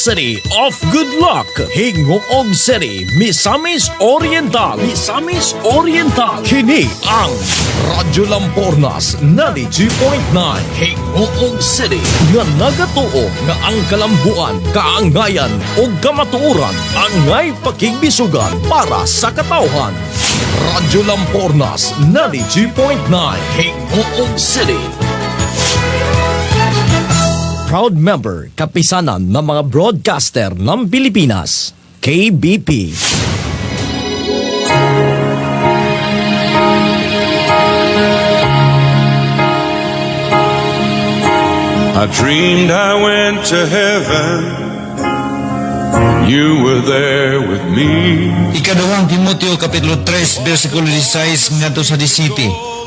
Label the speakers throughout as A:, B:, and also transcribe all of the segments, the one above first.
A: City of Good Luck, Hingoog City, Misamis Oriental, Misamis Oriental. Kini ang Radyo Lampornas 92.9, Hingoog City. Nga nagatuo nga ang kalambuan, kaangayan o kamatuoran angay pakigbisugan para sa katawhan. Radyo Lampornas 92.9, Hingoog City. Proud member, kapisanan ng mga broadcaster ng Pilipinas, KBP.
B: I dreamed I went to heaven. You were there with me.
C: Ikaduhang Timoteo Kapitulo 3, versikulo 16 ngadto sa 17.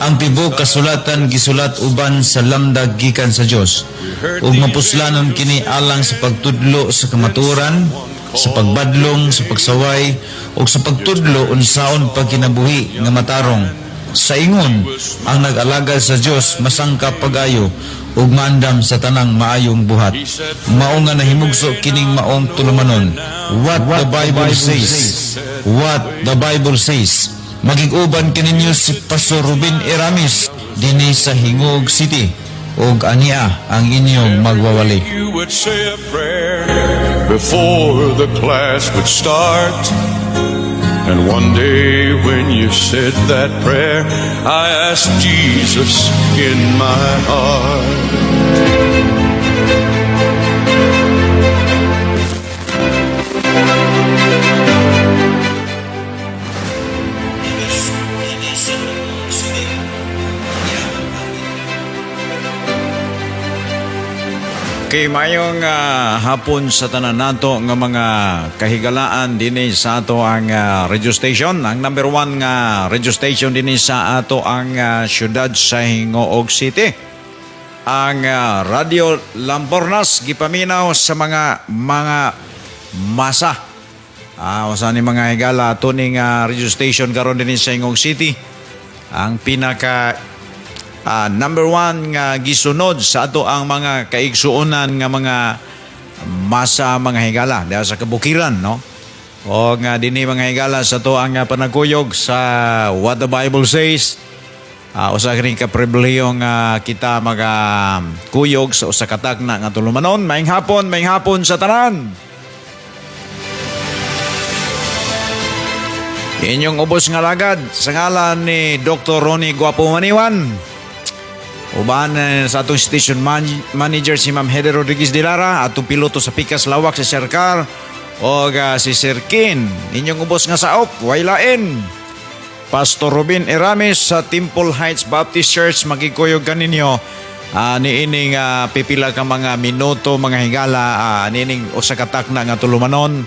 C: Ang tibok kasulatan gisulat uban sa lamdag gikan sa Dios ug mapuslanon kini alang sa pagtudlo sa kamatuoran, sa pagbadlong, sa pagsaway ug sa pagtudlo unsaon pagkinabuhi nga matarong. Sa ingon, ang nag-alagad sa Dios masangkap pagayo ug maandam sa tanang maayong buhat. Mao nga nahimugso kining maong tulumanon. What the Bible says. What the Bible says. Magig-uban kaninyo si Pastor Ruben Eramis dinhi sa Hingoog City ug ania ang inyong magwawali.
B: You would say a prayer before the class would start. And one day when you said that prayer, I asked Jesus in my heart.
D: Kay mayong hapon sa tanan nato nga mga kahigalaan dinhi sa ato ang radio station. Ang number 1 nga radio station dinhi sa ato ang syudad sa Hingoog City. Ang Radio Lampornas gipaminaw sa mga masa. Usa ni mga higala ato ning radio station karon dinhi sa Hingoog City. Ang pinaka number 1 nga gisunod sa ato ang mga kaigsuonan nga mga masa mga higala dahil sa kabukiran, no? O nga dinhi mga higala sa ato ang panagkuyog sa What the Bible Says. Usa kini ka pribilehiyo nga kita magkuyog sa usa ka tagna nga tulumanon. Maayong hapon sa tanan. Inyong ubos nga lagad sa ngalan ni Dr. Ronnie Guapo Maniwan. Uban sa atong station manager si Ma'am Heather Rodriguez de Lara, atong piloto sa Pikas Lawak si Sir Car o si Sir Kin. Inyong ubos nga saop, wailain. Pastor Ruben Eramis sa Temple Heights Baptist Church, magkikuyog kaninyo niining pipila ka mga minuto, mga higala, niining usa ka takna nga tulumanon.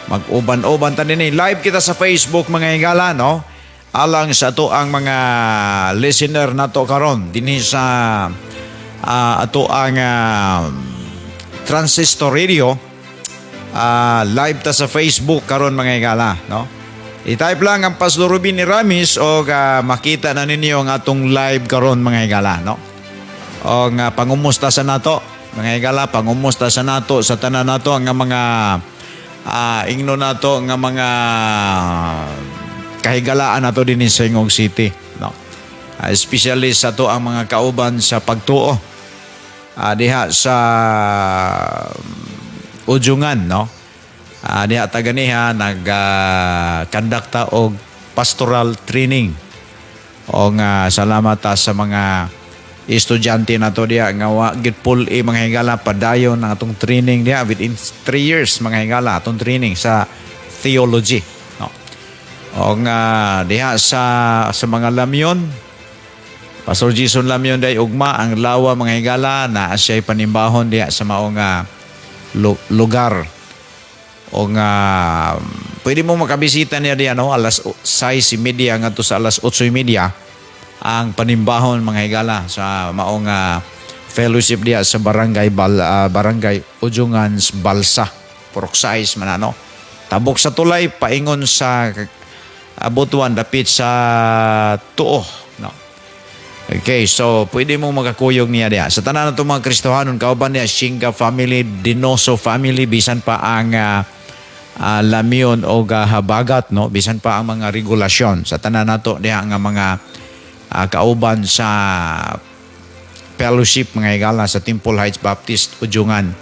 D: Mag-uban-uban ta dinhi. Live kita sa Facebook mga higala, no? Alang sa ato ang mga listener nato karon dinhi sa ato ang transistor radio, live ta sa Facebook karon mga higala, no? I-type lang ang Pastor Ruben Eramis o makita na ninyo ang atong live karon mga higala, no? O nga pangumusta sa nato mga higala, pangumusta sa nato sa tanan nato ang mga ingno nato nga mga kahigalaan nato din sa Hingoog City, no? Especially sa to ang mga kauban sa pagtuo diha sa Ujungan, no? Diha taganiha nagkandakta og pastoral training o nga salamat sa mga estudyante nato diha nga wa gid pull-i mga higala padayon ng atong training diha within 3 years mga higala atong training sa theology. O nga diha sa mga lamyon, Pastor Jason Lamyon day ugma ang lawa mga higala na siya'y panimbahon diha sa maong lugar. O nga pwede mo makabisita niya diha, no? Alas 6:30 ngadto sa alas 8:30 ang panimbahon mga higala sa maong fellowship diha sa barangay Ujungan Balsa, Poroxais man, no? Tabok sa tulay paingon sa Butuan dapit sa Tuo, no? Okay, so pwede mo makakuyog niya diya. Sa tanan na itong mga Kristohanon, kauban niya, Shinga family, Dinoso family, bisan pa ang Lamion o Habagat, no? Bisan pa ang mga regulasyon. Sa tanan na ito diya nga mga kauban sa fellowship, mga higala, sa Temple Heights Baptist, Ujungan.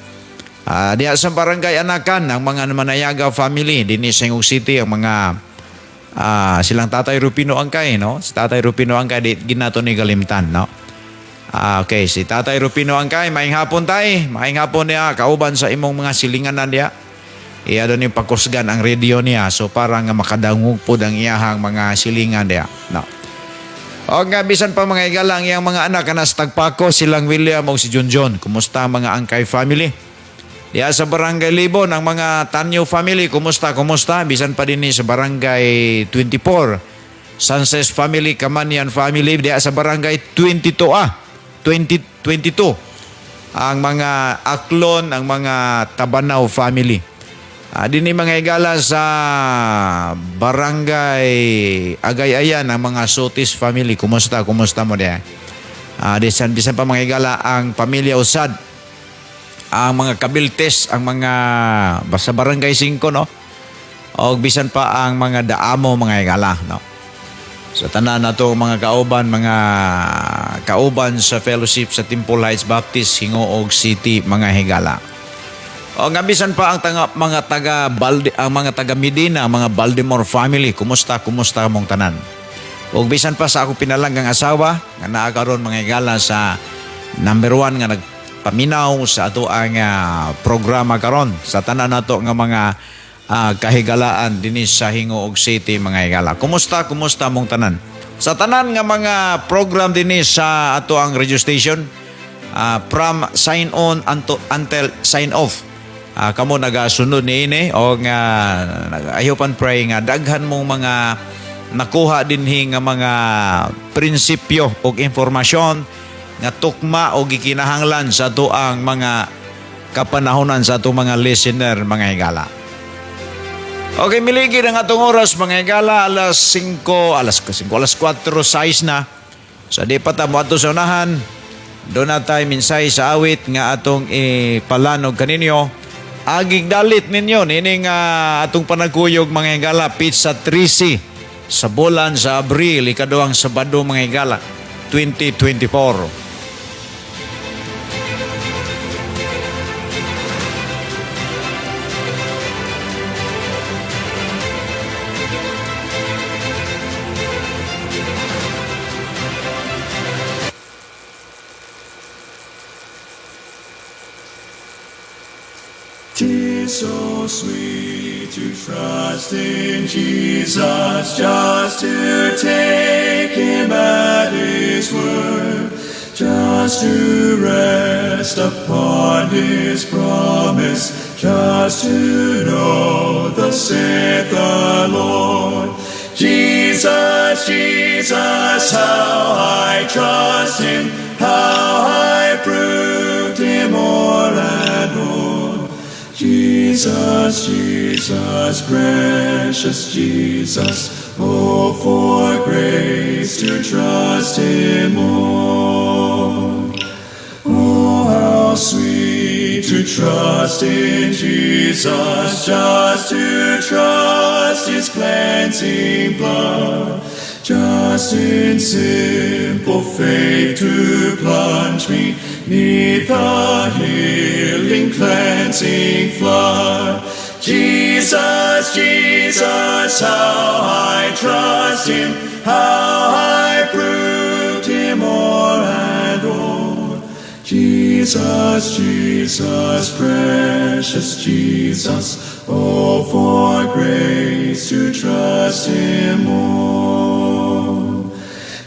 D: Diya sa barangay Anakan, ang mga Manayaga family, din sa Ingog City, ang mga silang Tatay Rupino Angkay, no? Si Tatay Rupino Angkay, di ginato ni Galimtan, no? Okay, si Tatay Rupino Angkay, maing hapon tay, maing hapon niya, kauban sa imong mga silinganan niya. Iya doon yung pakusgan ang radio niya, so parang makadangog po ang iyahang mga silingan niya, no? O nga, bisan pa mga igalang, iyang mga anak, kanas tagpako, silang William o si Junjun. Kumusta ang mga Angkay family? Diya sa Barangay Libon, ang mga Tanyo family, kumusta? Bisan pa din sa Barangay 24. Sanses family, Kamanian family, diya sa Barangay 22. Ang mga Aklon, ang mga Tabanaw family. Din mga higala sa Barangay Agayayan, ang mga Sotis family, kumusta mo diya? Bisan pa mga higala, ang pamilya Usad, ang mga Kabiltes, ang mga basta Barangay 5, no? O bisan pa ang mga Daamo, mga higala, no? Sa tanan na to, mga kauban sa fellowship sa Temple Heights Baptist, Hingoog City, mga higala. O nga bisan pa ang mga taga Medina, mga Baltimore family, kumusta mong tanan? O bisan pa sa ako pinalanggang asawa, nga naakaroon mga higala sa number 1 nga paminaw sa ato ang programa karon sa tanan nato nga mga kahigalaan dinis sa Hingoog City, mga higala. Kumusta mong tanan? Sa tanan nga mga program dinis sa ato ang radio station, from sign on until sign off. Kamo nagasunod ni ini o nga ayopan pray nga daghan mong mga nakuha dinhi nga mga prinsipyo o impormasyon nga tukma o gikinahanglan sa ato ang mga kapanahonan sa ato mga listener, mga higala. Okay, miligi ng atong oras, mga higala, alas 4:06 na. So di pa tamo ato sa unahan, doon na tayo minsay sa awit nga atong ipalanog kaninyo. Agig dalit ninyo, nining atong panagkuyog, mga higala, Pizza 13 sa bulan sa Abril, ikaduhang Sabado, mga higala, 2024.
E: So sweet to trust in Jesus, just to take Him at His word, just to rest upon His promise, just to know thus saith the Lord. Jesus, Jesus, how I trust Him, how I proved Him o'er and o'er. Jesus, Jesus, precious Jesus, oh, for grace to trust Him more. Oh, how sweet to trust in Jesus, just to trust His cleansing blood, just in simple faith to plunge me neath the healing cleansing flood. Jesus, Jesus, how I trust Him, how I proved Him o'er and o'er. Jesus, Jesus, precious Jesus, oh, for grace to trust Him more.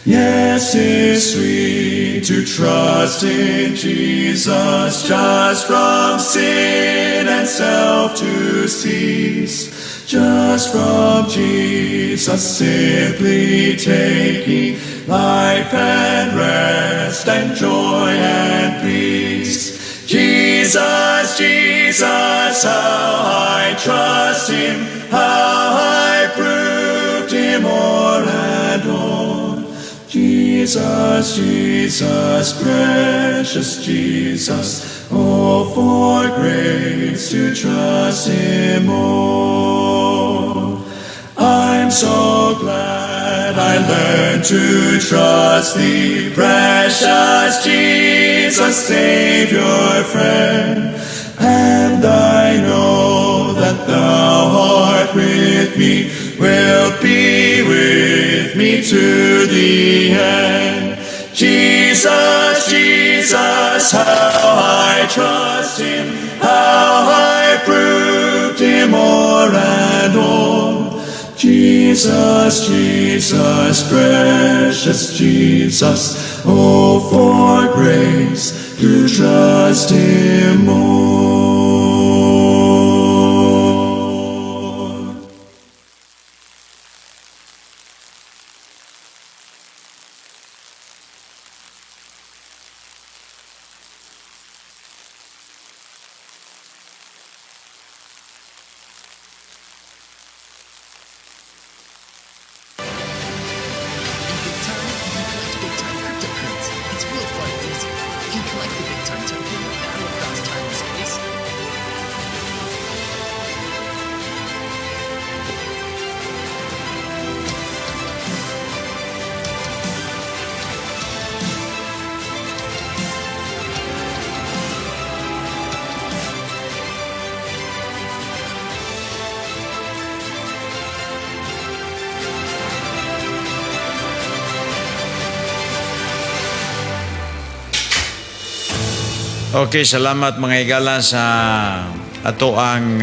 E: Yes, it's sweet to trust in Jesus, just from sin and self to cease, just from Jesus simply taking life and rest and joy and peace. Jesus, Jesus, how I trust Him, how I proved Him o'er and o'er. Jesus, Jesus, Jesus, precious Jesus, oh, for grace to trust Him more. I'm so glad I learned to trust Thee, precious Jesus, Savior, friend. And I know that Thou art with me, wilt be with me to the end. Jesus, Jesus, how I trust Him, how I proved Him more and more. Jesus, Jesus, precious Jesus, oh, for grace to trust Him more.
F: Big Time, you collect Big Time cryptocurrency. It's real fun and easy. You can collect the Big Time token now across time and space.
D: Okay, salamat mga igala sa ato ang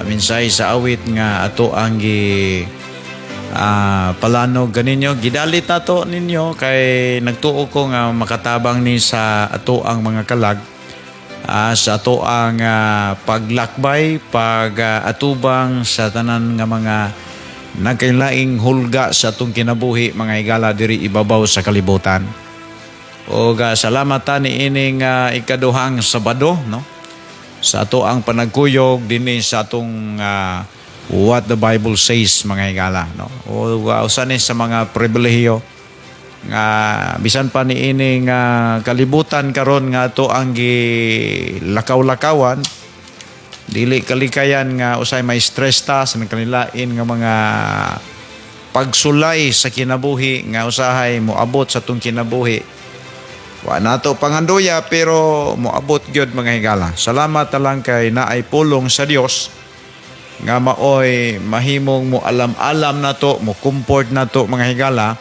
D: minsay sa awit nga ato ang palano ganinyo. Gidalit nato ninyo kay nagtuo ko nga makatabang ni sa ato ang mga kalag sa ato ang paglakbay, atubang sa tanan nga mga nagkailaing hulga sa atong kinabuhi mga igala diri ibabaw sa kalibutan. O salamat ni ining ikaduhang Sabado, no? Sa ato ang panagkuyog dinhi sa atong What the Bible Says mga higala, no? O usa ni sa mga pribilehiyo nga bisan pa ni ining kalibutan karon nga ato ang lakaw-lakawan, dili kalikayan nga usay may stress ta sa kanilain nga mga pagsulay sa kinabuhi nga usahay moabot sa atong kinabuhi. Wa nato panganduya pero moabot gyud mga higala. Salamat na lang kay naay pulong sa Dios nga maoy mahimong mo alam-alam nato, mo comfort nato mga higala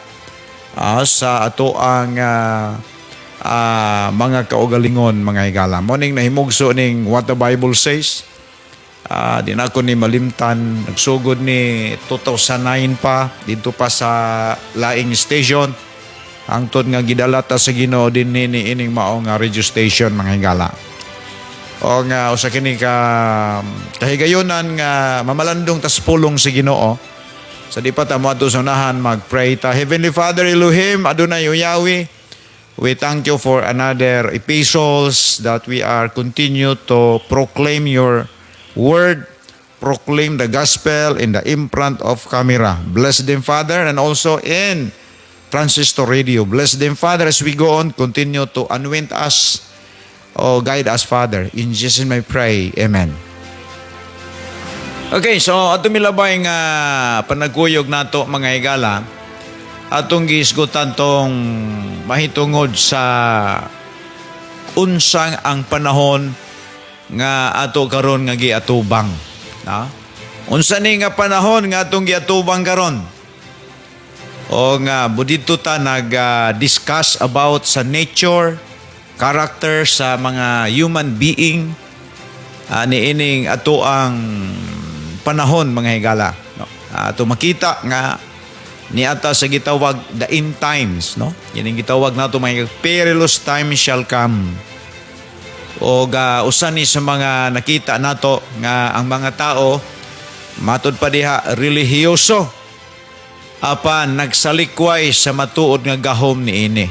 D: sa ato ang mga kaugalingon mga higala. Mo ning nahimugso ning What the Bible Says. Di na ako ni malimtan, nagsugod ni 2009 pa dito pa sa laing station. Ang tod nga gidalata sa Ginoo din ni ining mao nga radio station mga higala. O nga usa kini ka kahigayonan nga mamalandong tas pulong sa Ginoo. Sa di pa ta moadto sa unahan mag-pray ta. Heavenly Father Elohim Adonai Yahweh, we thank you for another epistles that we are continue to proclaim your word, proclaim the gospel in the imprint of camera. Bless them Father and also in Transistor Radio. Bless them, Father, as we go on. Continue to anoint us or guide us, Father. In Jesus' name I pray. Amen. Okay, so ato milabay nga panagkuyog nato mga higala. Atong gisgutan tong mahitungod sa unsang ang panahon nga ato karon nga giatubang. Unsa ni nga panahon nga atong giatubang karon? O nga budito ta nag-discuss about sa nature, character sa mga human being niining ato ang panahon mga higala, no? Ato makita nga niata sa gitawag the end times, no? Yan ang gitawag nato mga perilous time shall come. O usa ni sa mga nakita nato nga ang mga tao matud pa diha relihiyoso apan nagsalikway sa matuod nga gahom niini.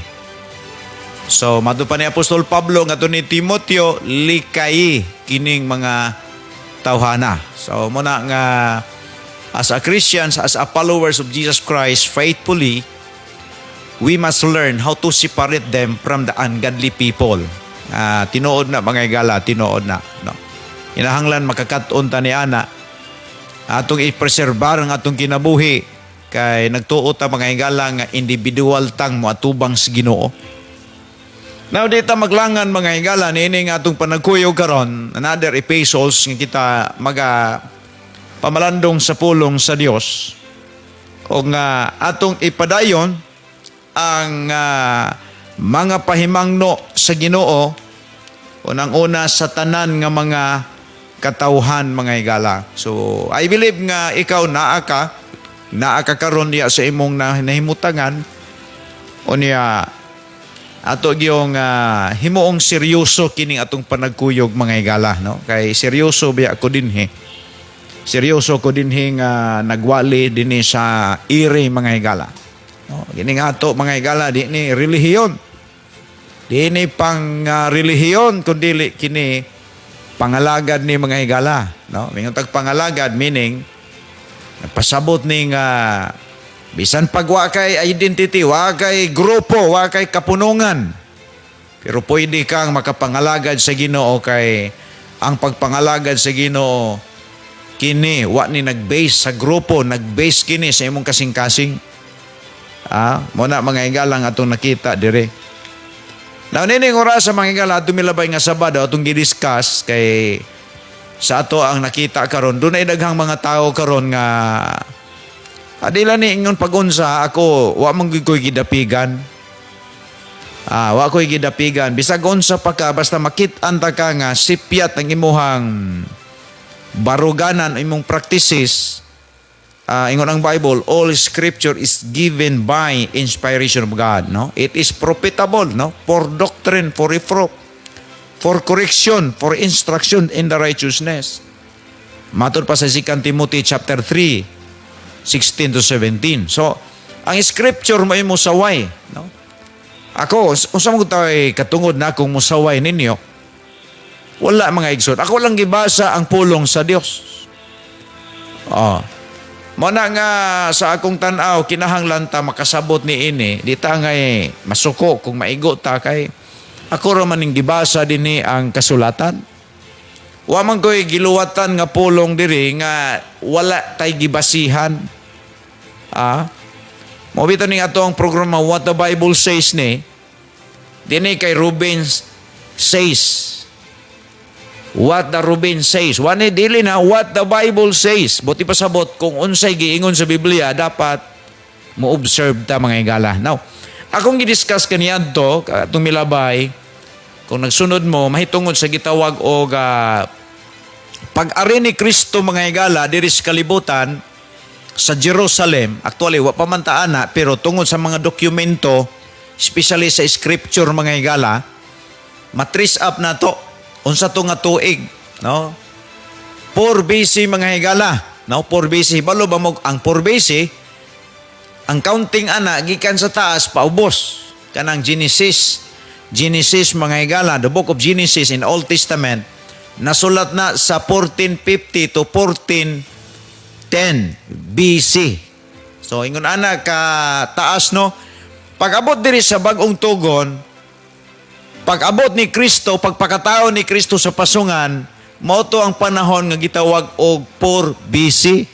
D: So matud pa ni Apostol Pablo ngadto ni Timoteo, likay kining mga tawhana. So muna nga as a Christians, as a followers of Jesus Christ faithfully, we must learn how to separate them from the ungodly people. Tinuod na mga higala, tinuod na. No? Inahanglan makakaton ta ni ana. Atong i-preserbar ang atong kinabuhi kay nagtuot ta mga higala nga individual tang mo atubang sa Ginoo. Now dita maglangan mga higala niini nga atong panagkuyog karon another epistles nga kita pamalandong sa pulong sa Dios o nga atong ipadayon ang mga pahimangno sa Ginoo unang-una sa tanan nga mga katawhan mga higala. So I believe nga ikaw naa ka karon diya sa imong nahimutangan o niya ato gyung himuong seryoso kining atong panagkuyog mga higala, no? Kay seryoso biya ko dinhi. Seryoso ko dinhi nga nagwali dinhi sa iri mga higala. No? Kini nga ato mga higala di ni relihiyon. Di ni pang relihiyon kundi kini pangalagad ni mga higala, no? Mingon tag pangalagad meaning pasabot ning bisan pag wa kay identity, wa kay grupo, wa kay kapunungan. Pero pwede kang makapangalagad sa Ginoo kay ang pagpangalagad sa Ginoo kini wa ni nag-base sa grupo, nag-base kini sa imong kasing-kasing. Mo na mga higalang atong nakita dire. Now nining oras sa mga higala atong milabay nga Sabado atong gi-discuss kay sa ato ang nakita karon dunay daghang mga tao karon nga adila ni ingon pag-unsa ako wa man koy gidapigan. Wa koy gidapigan bisag unsa pa ka basta makit-an ta ka nga sipyat ang imuhang baruganan imong practices. Ingon ang Bible, all scripture is given by inspiration of God, no? It is profitable, no? For doctrine, for reproof, for correction, for instruction in the righteousness. Matod pa sa 2 Timothy chapter 3 16 to 17. So, ang scripture mo ay musaway. No? Ako, unsa mo tayo katungod na akong musaway ninyo? Wala mga igsod. Ako lang gibasa ang pulong sa Dios. Mo na nga sa akong tanaw, kinahanglan ta makasabot ni ini. Di ta ngay masuko kung maigo ta kay ako raman ning gibasa dinhi ang kasulatan. Wa man ko'y giluwatan nga pulong diri nga wala tay gibasihan. Mobito ning ato ang programa What the Bible Says ni. Dini kay Ruben says. What the Ruben says. Wani dili na what the Bible says. Buti pasabot kung unsay giingon sa Biblia dapat mo observe ta mga higala. Now, akong gidiscuss kaniadto atong milabay. Kung nagsunod mo, mahitungod sa gitawag o pag-ari ni Kristo mga higala diri sa kalibutan sa Jerusalem. Actually, wa pa man ta ana, pero tungod sa mga dokumento, especially sa scripture mga higala, matris up na to. Unsa to nga tuig, no? 4 BC mga higala, no? 4 BC. Balo ba mo ang 4 BC? Ang counting ana gikan sa taas paubos kanang Genesis mga higala, the book of Genesis in Old Testament, nasulat na sa 1450 to 1410 BC. So, ingon ana ka taas, no? Pag-abot diri sa bagong tugon, pag-abot ni Kristo, pagpakatao ni Kristo sa pasungan, mao to ang panahon nga gitawag og 4 BC.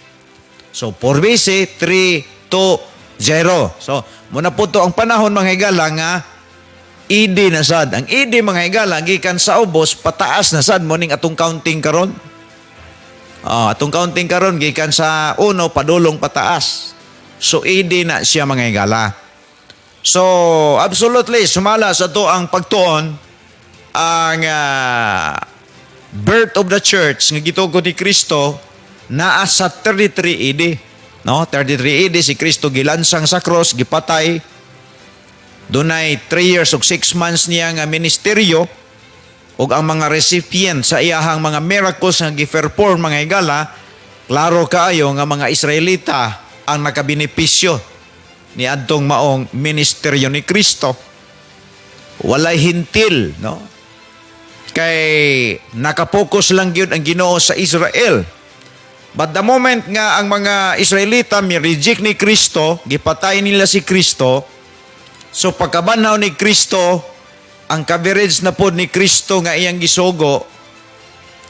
D: So, 4 BC, 3, 2, 0. So, muna po to ang panahon mga higala nga ED na sad. Ang ED mga higala, gikan sa ubos, pataas na sad mo ning atong counting karon. Atong counting karon gikan sa 1, padulong pataas. So, ED na siya mga higala. So, absolutely, sumala sa to ang pagtuon, ang birth of the church, nga gitugo ni Kristo, naa sa 33 AD. No? 33 AD, si Kristo gilansang sa cross, gipatay, dunay 3 years ug 6 months niya nga ministeryo ug ang mga recipient sa iyahang mga miracles nga gi-perform mga higala, klaro kaayo nga mga Israelita ang nakabenepisyo ni adtong maong ministeryo ni Kristo. Walay hintil, no? Kay nakapokus lang gyud ang Ginoo sa Israel. But the moment nga ang mga Israelita mi-reject ni Kristo, gipatay nila si Kristo, So pagkabanhaw ni Kristo, ang coverage na po ni Kristo nga iyang gisugo,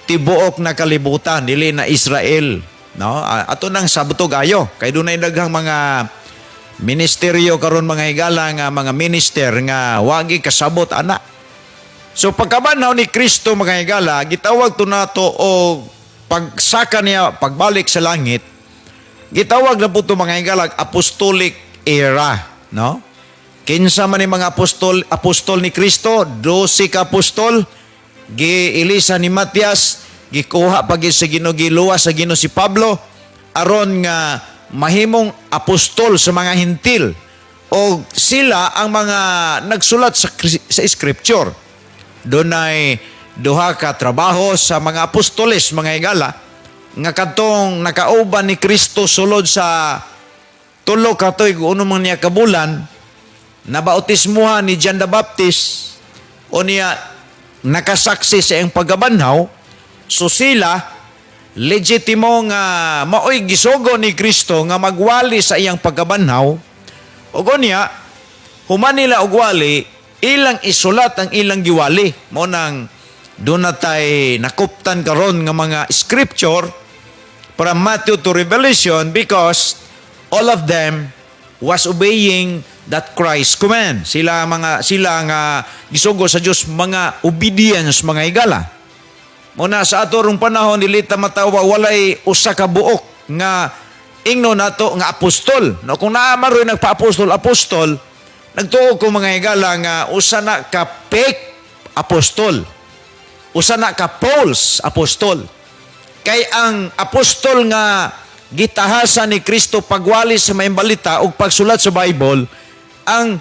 D: tibuok na kalibutan, dili na Israel. No? Ato nang sabutog ayo. Kay doon ay daghang mga ministeryo karon mga higala nga mga minister nga wagi kasabot ana. So pagkabanhaw ni Kristo mga higala, gitawag to nato o pagsaka niya pagbalik sa langit, gitawag na po to mga higala apostolic era, no? Kinsa man ni mga apostol ni Kristo, 12 ka apostol, gi-ilisa ni Matias, gikuha pag sa Ginoo, giluwa sa Ginoo si Pablo, aron nga mahimong apostol sa mga hintil. O sila ang mga nagsulat sa scripture. Doon ay duha ka trabaho sa mga apostoles, mga higala, nga katong nakauban ni Kristo sulod sa tulo ka tuig uno man niya kabulan, nabautismuhan ni John the Baptist o niya nakasaksi sa iyang pagkabanhaw. So sila legitimo nga maoy gisugo ni Kristo nga magwali sa iyang pagkabanhaw. O niya human nila og wali, ilang isulat ang ilang giwali. Mo nang doon natay nakuptan karon nga mga scripture from Matthew to Revelation, because all of them was obeying that Christ command. Sila nga gisugo sa Dios, mga obedience, mga higala. Muna sa atorong panahon dili ta matawa walay usa ka buok nga ingno nato nga apostol. No, kung naamaroy nagpa-apostol, nagtuo ko mga higala nga usa na ka fake apostol. Usa na ka false apostol. Kay ang apostol nga gitahasan ni Kristo pagwali sa may balita o pagsulat sa Bible, ang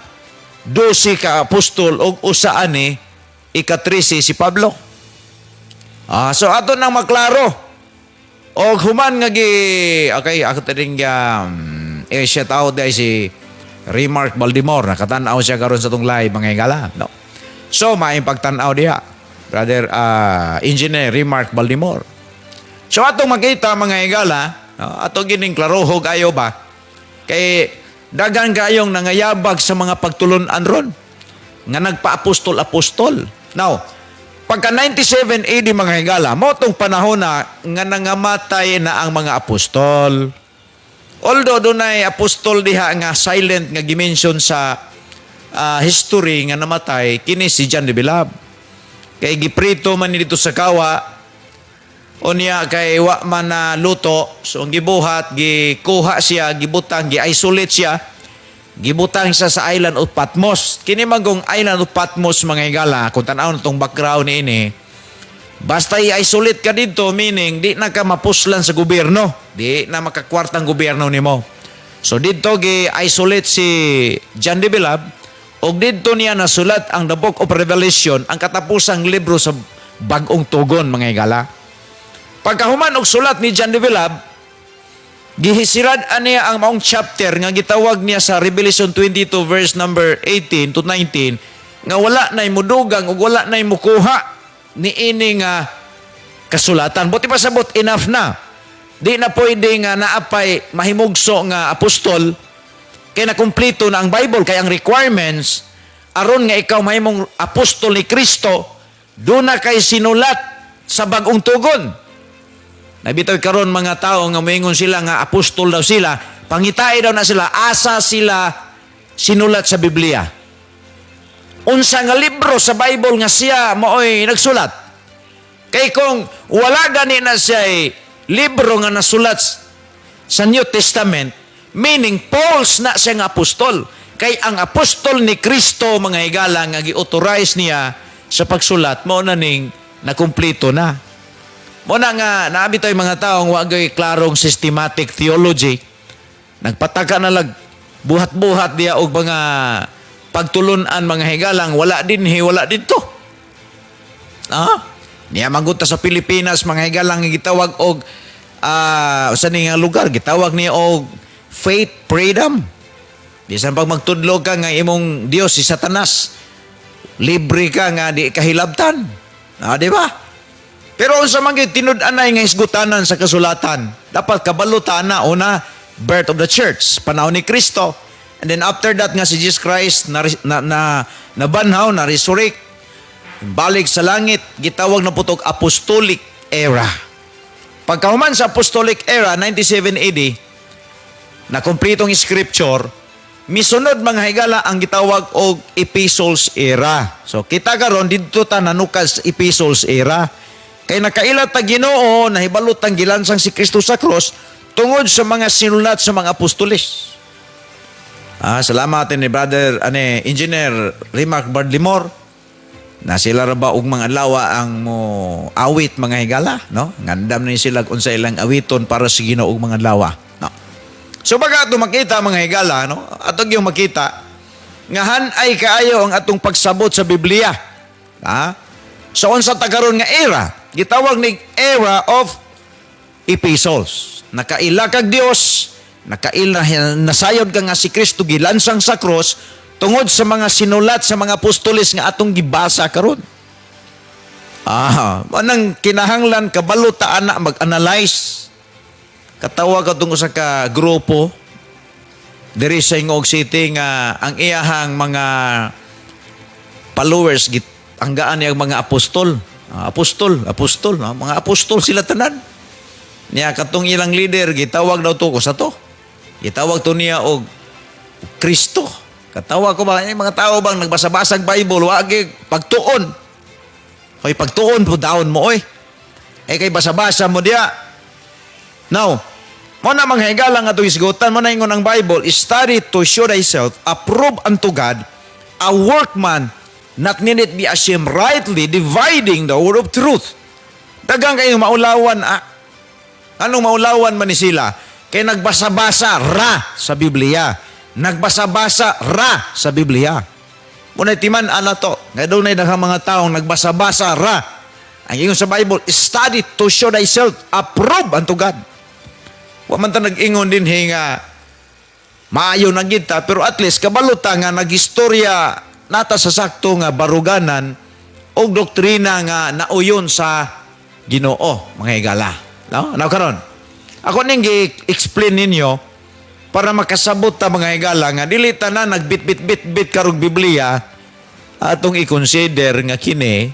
D: 12 ka apostol o usa ani ika-13 si Pablo. So ato nang maklaro. O human nga okay, ako taring shout out dahil si Remark Baltimore, nakatanaw siya karon sa tong live mga higala, no? So maayong pagtanaw diha, brother engineer Remark Baltimore. So atong makita mga higala, no? Ato gining klarohog ayo ba? Kay dagan kayong nangayabag sa mga pagtulunan ron nga nagpa-apostol-apostol. Now, pagka 97 AD mga higala, mo tong panahon na nga nangamatay na ang mga apostol. Although dunay apostol diha nga silent nga gimension sa history nga namatay, kini si John the Beloved. Kay giprito man dito sa kawa, o niya kay wa man na luto, so ang gibuhat, gikuha siya, gibutang, gi-isolate siya, gibutang siya sa island of Patmos. Kini magong island of Patmos mga higala, kung tanaw na itong background ni ini, basta i-isolate ka dito, meaning di na ka mapuslan sa gobyerno, di na makakwartang gobyerno nimo. So dito gi-isolate si John the Beloved, o dito niya nasulat ang The Book of Revelation, ang katapusang libro sa bagong tugon mga higala. Pagkahuman og sulat ni John the Beloved, gihisirad niya ang maong chapter nga gitawag niya sa Revelation 22 verse number 18 to 19 nga wala nay mudugang ug wala nay mukuha ni ini nga kasulatan. Buti pa sabot enough na. Di na pwede nga naapay mahimugso nga apostol kay nakumpleto na ang Bible, kay ang requirements aron nga ikaw mahimong apostol ni Kristo do na kay sinulat sa bagong tugon. Nabitaw karon mga tao nga moingon sila nga apostol daw sila, pangitay daw na sila, asa sila sinulat sa Biblia. Unsa nga libro sa Bible nga siya mooy nagsulat. Kay kung wala gani na siya libro nga nasulat sa New Testament, meaning false na siya nga apostol. Kay ang apostol ni Kristo mga higala nga gi-authorize niya sa pagsulat, mao na ning nakumpleto na. Muna nga, naabitoy mga taong wagay klarong systematic theology. Nagpataka na lag buhat-buhat diya og mga pagtulunan mga higalang, wala wala dito. Niya magunta sa Pilipinas, mga higalang gitawag og sa nga lugar, gitawag niya og faith freedom. Bisan pag magtudlo ka nga imong Dios si Satanas, libre ka nga di kahilabtan. Di ba? Pero unsa man gyud tinud-anay nga hisgutanan sa kasulatan, dapat kabalutan na una birth of the church, panahon ni Kristo. And then after that nga si Jesus Christ nabanhaw, na resurrect, balik sa langit, gitawag na putog apostolic era. Pagkahuman sa apostolic era, 97 AD, na kumpletong scripture, misunod mga higala ang gitawag og epistles era. So kita karon didto ta nanukad sa epistles era. Kay nakailat ta Ginoo, nahibalot ang gilansang si Kristo sa cross tungod sa mga sinulat sa mga apostoles. Salamat ni brother engineer Rimac Bardlimore na sila ra ba og mga lawa ang mo awit mga higala, no? Ngandam ni sila unsa ilang awiton para sa Ginoo og mga lawa, no? So baga ato makita mga higala, no? Ato gyud makita nga hanay kaayo ang atong pagsabot sa Biblia. So unsa ta karon nga era? Gitawag ni era of epistles. Nakaila kag Dios, nasayod ka nga si Kristo gilansang sa cross tungod sa mga sinulat sa mga apostoles nga atong gibasa karon. Manang kinahanglan kabalo ta ana mag-analyze. Katawag atong usa ka grupo diri sa Ingog City nga ang iyahang mga followers anggaan niya mga apostol. Apostol, no? Mga apostol sila tanan. Niya katong ilang leader gitawag daw to ko sa to. Gitawag to niya og Kristo. Katawag ko ba mga tao bang nagbasa-basag Bible wagi pagtuon. Hoy pagtuon po daon mo oy. Kay basa-basa mo diya. Now, mo na mga higala nga to isgutan mo na ingon ang Bible, study to show thyself approved unto God, a workman not needed be ashamed, rightly dividing the word of truth. Dagang kayong maulawan anong maulawan man ni sila? Kaya nagbasa-basa ra sa Biblia. Nagbasa-basa ra sa Biblia. Muna timan ana to. Nga doon na daghang mga taong nagbasa-basa ra. Ang ingon sa Bible, study to show thyself approved unto God. Wa man ta nag-ingon din nga maayo na kita, pero at least kabaluta nga nagistorya nata sa sakto nga baruganan o doktrina nga nauyon sa Ginoo, mga higala. No? Now karon, ako ning gi-explain ninyo para makasabot ta mga higala nga dili ta na nagbit-bit karog Biblia atong i-consider nga kini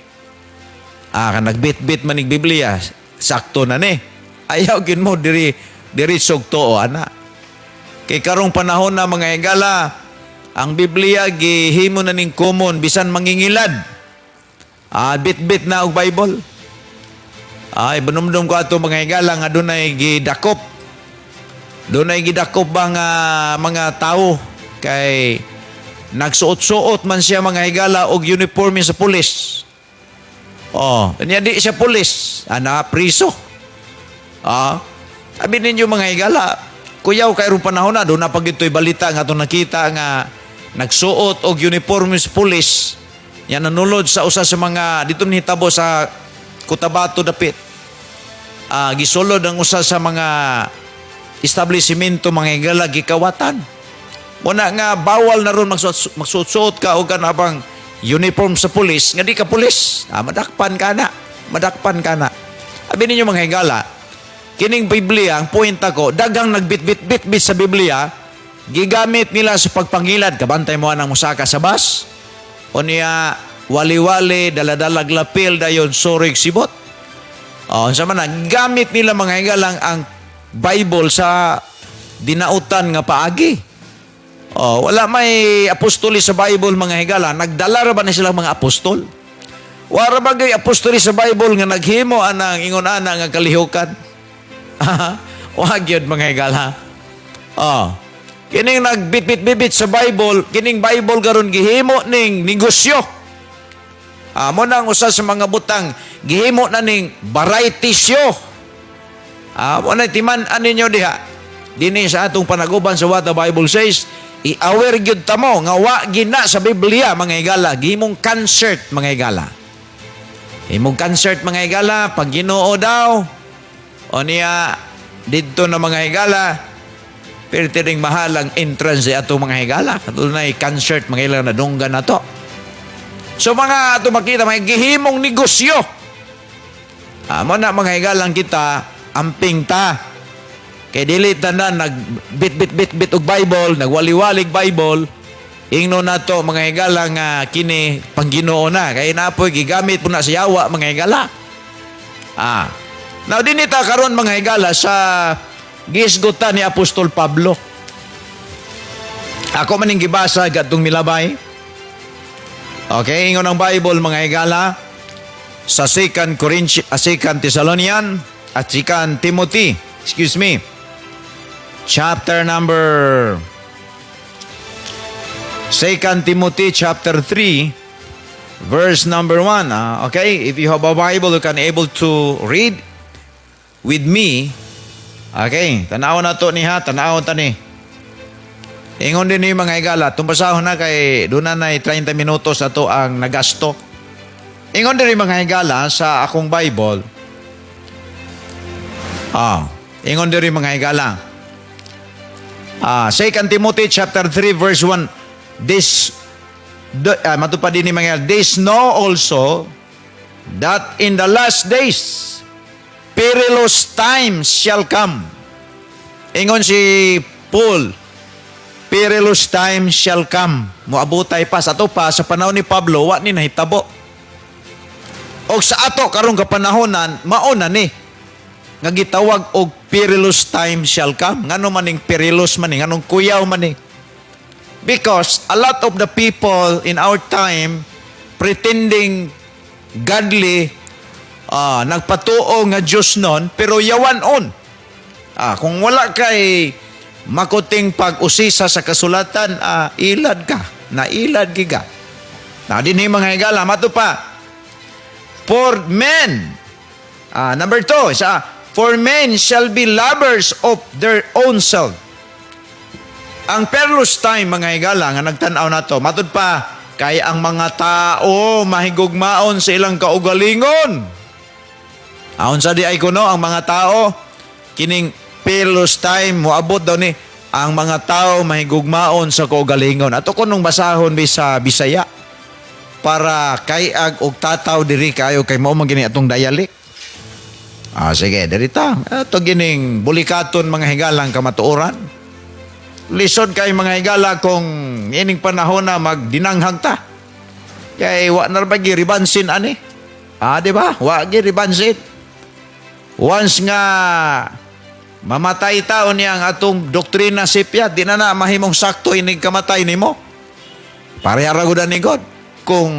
D: nagbit-bit man ning Biblia sakto na ni. Ayaw gid mo diri sugto ana. Kay karong panahon na mga higala, ang Biblia gihimo na ning common bisan mangingilad. Bit-bit na og Bible. Banumdum ko ato mga higala nga dunay gidakop. Dunay gidakop ba nga mga tao kay nagsuot-suot man siya mga higala og uniforme sa pulis. Niya di siya pulis, priso. Abi ninyo mga higala, kuyaw kayrong panahon na doon na pag ito'y balita nga itong nakita nga nagsuot og uniforme sa pulis. Yan nanulod sa usa sa mga dito nihitabo sa Cotabato dapit. Gisulod ang usa sa mga establishmento mga higala gikawatan. Muna nga bawal na ron magsuot ka o kanabang uniform sa pulis nga di ka pulis. Madakpan ka na. Abi ninyo mga higala, kining Biblia, ang point ako, dagang nagbit-bit sa Biblia, gigamit nila sa pagpangilad. Kabantay mo anang musaka sa bus, o niya wali-wali, daladalag lapil, dayon surig sibot. Sa mana, gamit nila mga higalang ang Bible sa dinautan nga paagi. Wala may apostoli sa Bible mga higala. Nagdala ra ba na sila mga apostol? Wala ba gay apostoli sa Bible nga naghimo anang ingon ana nga kalihukan? Wag yun mga higala. Kining nagbit-bit sa Bible, kining Bible karon gihimo ning negosyo. Mo nang usa sa mga butang gihimo na ning variety show. Mo na timan ninyo diha. Dinhi sa atong panaguban sa what the Bible says, i-aware gyud ta mo nga wa gina sa Biblia mga higala, gihimong concert mga higala. Himong concert mga higala pag Ginoo daw o niya dito na mga higala, pero tining mahalang entrance sa atong mga higala. Katulad na concert mga higala na dunggan na to. So mga ato makita, mga gihimong negosyo. Mo na mga higalang kita, amping ta. Kay dili tanan nag bit og Bible, nagwaliwalig Bible. Ingno nato mga higala nga kini pangginoo na kay napoy gigamit po na sa yawa mga higala. Now dinita karon mga higala sa gisgutan ni Apostol Pablo. Ako maning gibasa gadtong milabay. Okay, ingon ang Bible mga higala sa 2 Thessalonian at 2 Timothy, chapter number 2 Timothy chapter 3 verse number 1. Okay, if you have a Bible, you can able to read with me. Okay, tanaw na to niha, tanaw ta ni. Ingon din ni mga higala, tumbasahon na kay doon na 30 minutos na to ang nagasto. Ingon din ni mga higala sa akong Bible. Ingon din ni mga higala. 2 Timothy chapter 3 verse 1. Matupad din ni mga higala, this know also that in the last days perilous times shall come. Ingon si Paul, perilous times shall come. Moabutay pa sa ato pa sa panahon ni Pablo wa ni nahitabo. Og sa ato karong kapanahonan mao na ni nga gitawag og perilous times shall come. Ngano man ning perilous man ni, nganong kuyaw man ni? Because a lot of the people in our time pretending godly, nagpatuo nga Diyos nun, pero yawan on. Kung wala kay makuting pag-usisa sa kasulatan, ilad ka. Nailad giga. Na din yung mga higala, mato pa. For men, number 2, for men shall be lovers of their own self. Ang perilous time, mga higala, nga nagtanaw na to, matud pa, kay ang mga tao mahigugmaon sa ilang kaugalingon. Aon sa di ay kuno, ang mga tao, kining perilous time, moabot daw ni, ang mga tao mahigugmaon sa kaugalingon. Ato ko nung basahon sa Bisaya, para kay ag og tataw diri kayo kay mao magini atong dialect. Sige, dirita. Ato gining bulikaton mga higalang kamatuoran. Lisod kay mga higala kung ining panahon na magdinanghag ta. Kay wa na ba giribansin ani? Di ba? Wa giribansin. Once nga mamatay taon niya ang atong doktrina sipya, di na mahimong sakto inig kamatay nimo. Parehara gud ni God. Kung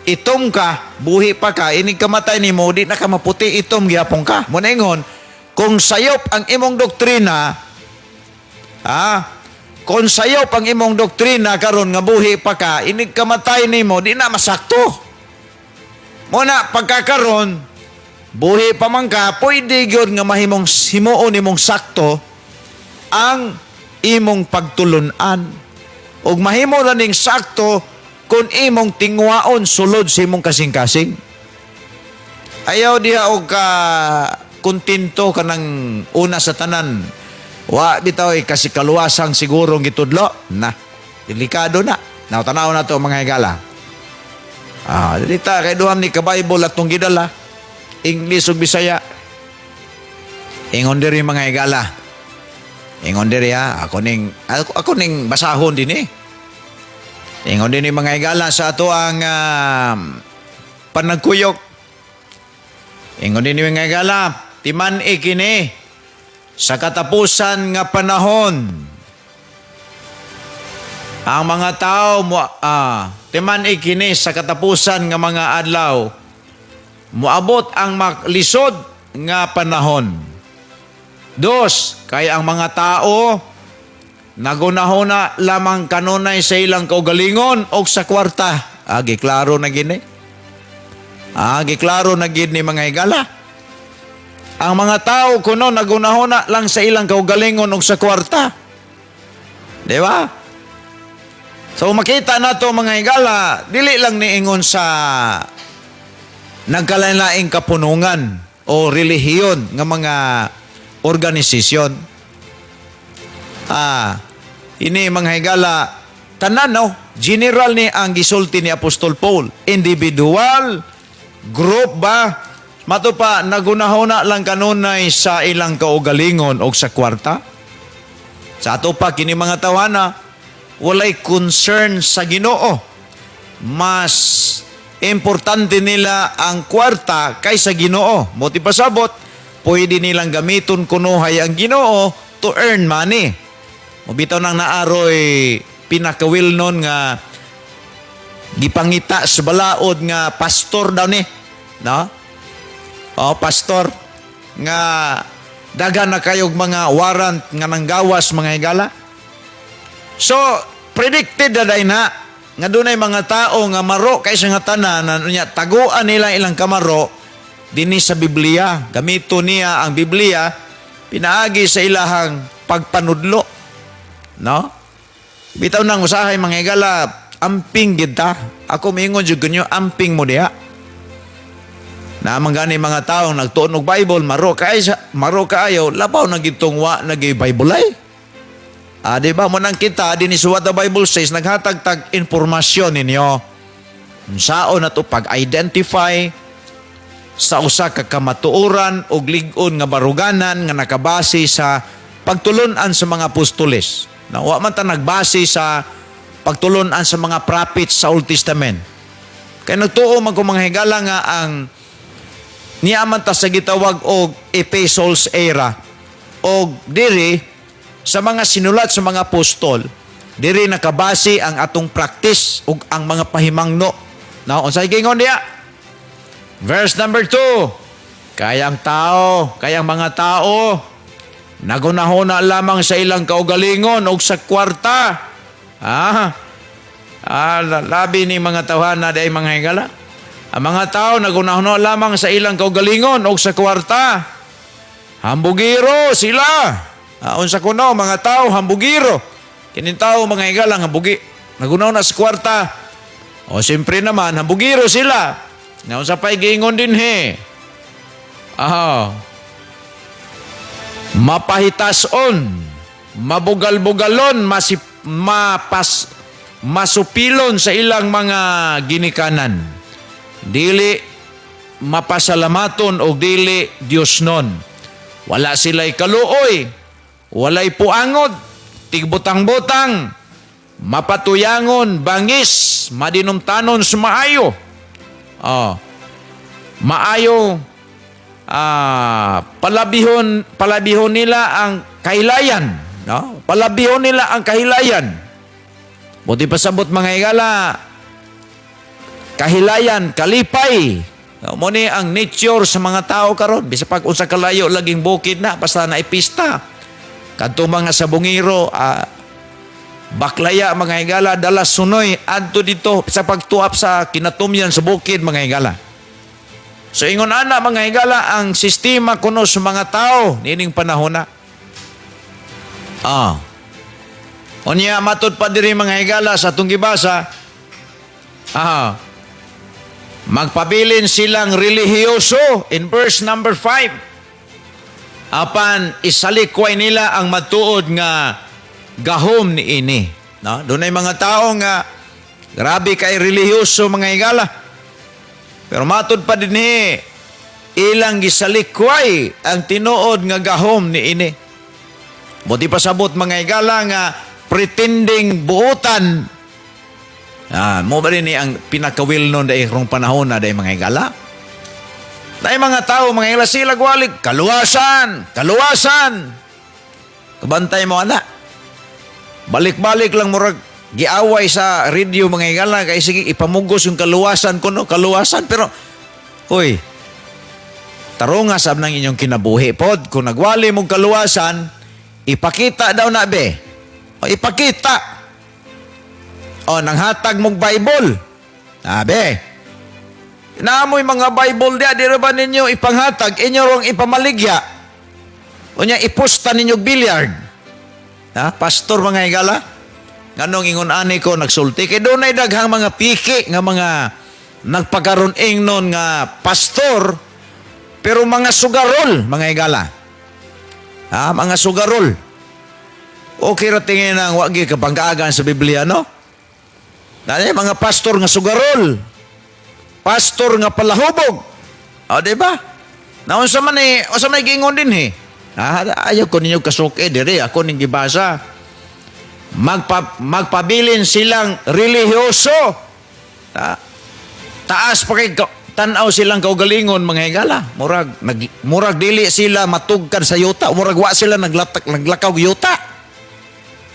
D: itom ka, buhi pa ka, inig kamatay nimo, di na ka maputi itom gyapon ka. Mo ningon, kung sayop ang imong doktrina, kung sayop ang imong doktrina karon nga buhi pa ka, inig kamatay nimo, di na masakto. Muna pagkakaron, buhi pa man ka, pwede gyud nga mahimong himuon nimong sakto ang imong pagtulunan. Og mahimo ra ning sakto kung imong tingwaon sulod sa imong kasing-kasing. Ayaw diha og kontento ka ng una sa tanan. Wa bitaw kasi kaluwasang sigurong gitudlo. Delikado na. Tanaw na to mga higala. Dita kay duham ni ka Bible atong gidala. English ug Bisaya. Ingon diri mga higala. Ingon diri ako ning basahon din Ingon din mga higala sa ato ang panagkuyok. Ingon din mga higala, timan ikini sa katapusan nga panahon. Ang mga tao timan ikini sa katapusan nga mga adlaw. Moabot ang maklisod nga panahon. 2, kay ang mga tao nagunahuna lamang kanunay sa ilang kaugalingon o sa kwarta. Giklaro na gini. Giklaro na gini mga higala. Ang mga tao kuno nagunahuna lang sa ilang kaugalingon o sa kwarta. Di ba? So makita na to mga higala, dili lang niingon sa nagkalain-laing kapunungan o relihiyon nga mga organisasyon. Ini mga higala, tanan general ni ang gisulti ni Apostol Paul. Individual, group ba, Mato pa, nagunahuna lang kanunay sa ilang kaugalingon o sa kwarta. Sa ato pa, kini mga tawana, walay concern sa Ginoo. Mas importante nila ang kwarta kaysa Ginoo. Buti pasabot, pwede nilang gamiton kunuhay ang Ginoo to earn money. Mubitaw nang naaroy pinakawil nun nga gipangita sa balaod nga pastor daw ni. No? O, pastor nga daghan na kayog mga warrant nga nanggawas mga higala. So, predicted na dahil na nga dunay mga tao nga maro kaysa nga tanan na taguan nila ilang kamaro dinhi sa Biblia. Gamito niya ang Biblia pinaagi sa ilahang pagpanudlo. No? Bitaw nang usahay mga higala, amping gid ta. Ako miingon jud kanyo amping mo diha. Na gani mga taong nagtuon og Bible, maro kaayo, labaw na gitong wa nagi-Bible ay. Di ba mo nang kita dinhi sa what the Bible says, naghatag-tag informasyon ninyo. Unsaon na to pag-identify sa usa ka kamatuoran og lig-on nga baruganan nga nakabase sa pagtulon-an sa mga apostoles. Na wa man ta nagbase sa pagtulon-an sa mga prophets sa Old Testament. Kaya nagtuo man ko mga higala nga ang niyaman ta sa gitawag og epistles era og diri sa mga sinulat sa mga apostol diri nakabase ang atong practice ug ang mga pahimangno. Now, unsay gingon diya? Verse number 2. Kayang mga tao nagunahuna lamang sa ilang kaugalingon ug sa kwarta. Labi ni mga tawhana day mga higala. Ang mga tao nagunahuna lamang sa ilang kaugalingon o sa kwarta. Hambugiro sila. Unsa kuno mga tao hambugiro. Kining tao mga higalang hambugi. Nagunahuna sa kwarta. O siyempre naman hambugiro sila. Na unsa pay giingon din he. Mapahitason, mabugal-bugalon, masupilon sa ilang mga ginikanan. Dili mapasalamaton o dili Diyos nun. Wala sila'y kaluoy, walay puangod, tigbutang-butang, mapatuyangon, bangis, madinumtanon sa maayo. Maayo, palabihon nila ang kahilayan. No? Palabihon nila ang kahilayan. Buti pasabot mga higala, kahilayan, kalipay. Mo ni ang nature sa mga tao karon. Bisa pag unsa kalayo laging bukid na basta na ipista. Kadto mga sa bungiro, baklaya mga higala, dalas sunoy adto dito sa pagtuap sa kinatumyan sa bukid mga higala. So ingon ana mga higala ang sistema kuno sa mga tao nining panahon na. Unya matud pa diri mga higala sa atong gibasa. Magpabilin silang relihiyoso in verse number 5. Apan isalikway nila ang matuod nga gahom ni ini. No? Doon ay mga tao nga grabe kay relihiyoso mga higala. Pero matud pa din ilang gisalikway ang tinuod nga gahom ni ini. Buti pasabot mga higala nga pretending buutan. Mo ba rin ang pinakawil nun dahil rong panahon na dahil mga higala? Dahil mga tao, mga higala sila gwalig, kaluwasan! Kabantay mo ana. Balik-balik lang murag giaway sa radio mga higala, kaya sige ipamugos yung kaluwasan ko, no? Kaluwasan, pero, tarunga sab ng inyong kinabuhi pod, kung nagwali mong kaluwasan, ipakita daw na be. Ipakita. Nanghatag mong Bible. Abe. Naamoy mga Bible di ba ninyo ipanghatag, inyo rong ipamaligya. Unya ipusta ninyo bilyard. Pastor mga higala. Nganong ingon ani ko nagsulti kay doon ay daghang mga piki nga mga nagpagaron ingnon nga pastor pero mga sugarol mga higala. Mga sugarol. Okay ra tingin ang wagi kapangkaagan sa Biblia, no? Dahil mga pastor nga sugarol. Pastor nga palahubog. Di ba? Naunsa man usa may giingon din ayaw ko ninyo kasuke dire ako ning gibasa. Magpabilin silang relihiyoso. Taas pa kay tanaw silang kaugalingon mga higala. Murag dili sila matugkad sa yuta, murag wa sila naglakaw yuta.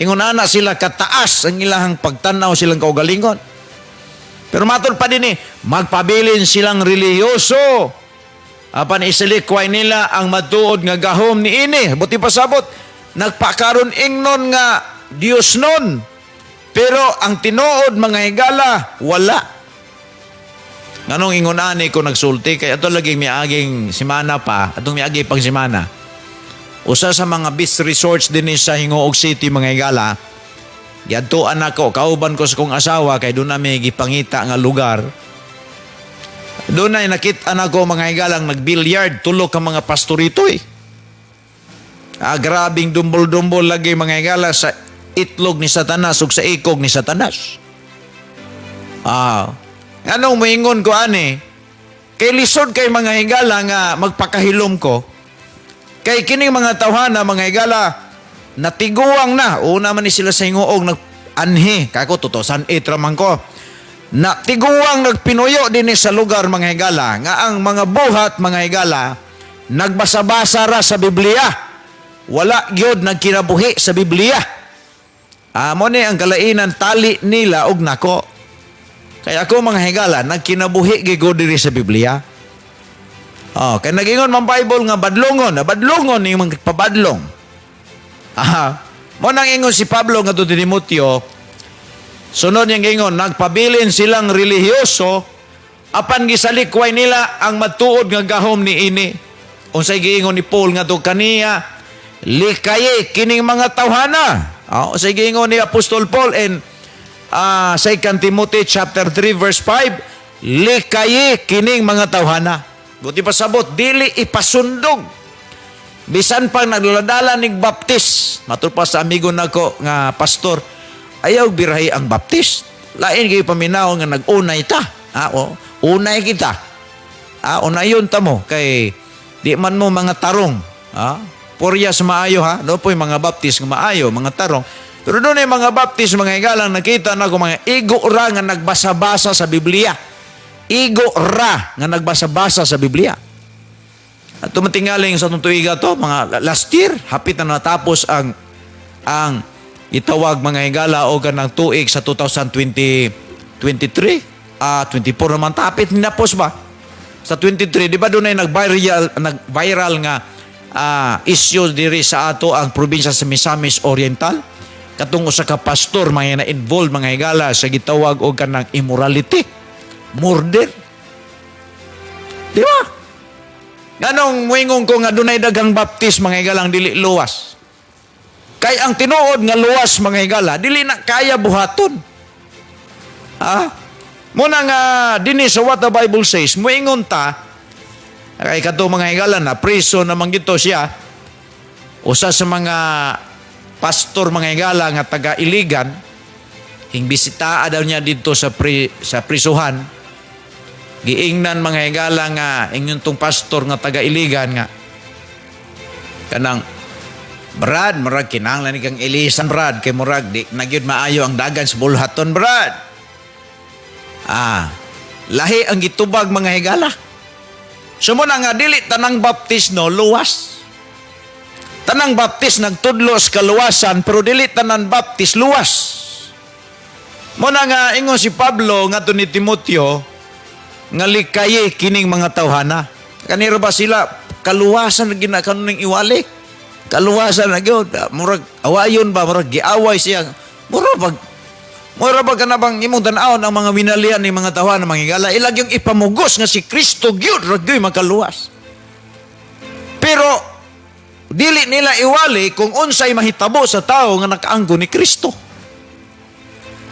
D: Ingon ana sila kataas ang ilahang pagtanaw silang kaugalingon. Pero matod pa din magpabilin silang relihiyoso. Apan isilikway nila ang matuod nga gahom ni ini. Buti pasabot, nagpakaron ingnon nga Dios nun. Pero ang tinuod mga higala, wala. Nganong ingon ani ko nagsulti, kaya ito laging miaging simana pa, atong miagi pang simana. Usa sa mga beach resorts din sa Hingoog City mga higala, yadtuan ako, kauban ko sa kong asawa, kay doon na may gipangita nga lugar. Doon na nakita na ko mga higalang nag-billiard, tulog ka mga pastorito grabing dumbol-dumbol lagi mga higala sa itlog ni Satanas ug sa ikog ni Satanas. Anong moingon ko ani? Kay lisod kay mga higala nga magpakahilom ko. Kay kining mga tawhana mga higala natiguang na. Una man ni sila sa Hingoog nag-anhi. Kako tutosan raman ko. Natiguang nagpinuyo din sa lugar mga higala nga ang mga buhat mga higala nagbasa-basa ra sa Biblia. Wala gyud nagkinabuhi sa Biblia. Amo ni ang kalainan tali nila og nako. Kaya ako mga higala nagkinabuhi gyud diri sa Biblia. Kay nagingon man Bible nga badlongon ni mga pabadlong. Mo nang ingon si Pablo nga to Timoteo. Sunod niyang gingon, nagpabilin silang relihiyoso, apan gisalikway nila ang matuod nga gahom ni ini. Unsay giingon ni Paul nga to kaniya, likaye kining mga tawhana. Unsay giingon ni Apostol Paul in 2 Timothy chapter 3 verse 5, likaye kining mga tawhana. Buti pasabot, dili ipasundog. Bisan pang nagladala ning baptis. Matur pa sa amigo nako nga pastor, ayaw birahi ang baptist. Lain kayo paminaw nga nag-unay ta. Unay kita. Unayon ta mo. Kay di man mo mga tarong. Poryas maayo Doon po yung mga baptist nga maayo, mga tarong. Pero doon ay mga baptist, mga higalang nakita na ko mga igo ra nga nagbasa-basa sa Biblia. Igo ra nga nagbasa-basa sa Biblia. At tumatingaling sa tuiga to, mga last year, hapit na natapos ang itawag mga higala o ganang tuig sa 2023. 24 naman tapit ninapos ba? Sa 23, di ba doon ay nag-viral nga issues diri sa ato ang probinsya sa Misamis Oriental? Katong usa ka pastor mga na-involved mga higala sa gitawag o ganang immorality. Murder. Di ba? Ganong muingon ko nga doon ay daghang baptist mga higalang dili luwas. Kay ang tinuod nga luwas mga higala, dili na kaya buhaton. Muna nga dinhi sa what the Bible says, muingon ta, kay kato mga higala na priso naman gito siya, usa sa mga pastor mga higala nga taga Iligan, hingbisita daw niya dito sa prisuhan, giingnan mga higala nga, ingon tong pastor nga taga Iligan nga, kanang, Brad, murag kinanglan ni kang ilisan, Brad. Kay murag, di nagyud maayo ang dagan sa bulhaton, Brad. Lahi ang gitubag mga higala. Sumuna nga, dili tanang baptist no, luwas. Tanang baptist nagtudlo sa kaluwasan, pero dili tanang baptist luwas. Muna nga, ingon si Pablo, nga to ni Timoteo, nga likaye kining mga tawhana. Kaniro ba sila, kaluwasan na ginakanon ng iwalik? Kaluwasan na gyud, murag awayon ba, murag giaway siya. Mura pag kanabang imong tan-aon ang mga winalian ni mga tawhana mga higala, ilag yung ipamugos nga si Kristo gyud ragyoy makaluwas. Pero dili nila iwali kung unsay mahitabo sa tao nga nakaanggo ni Kristo.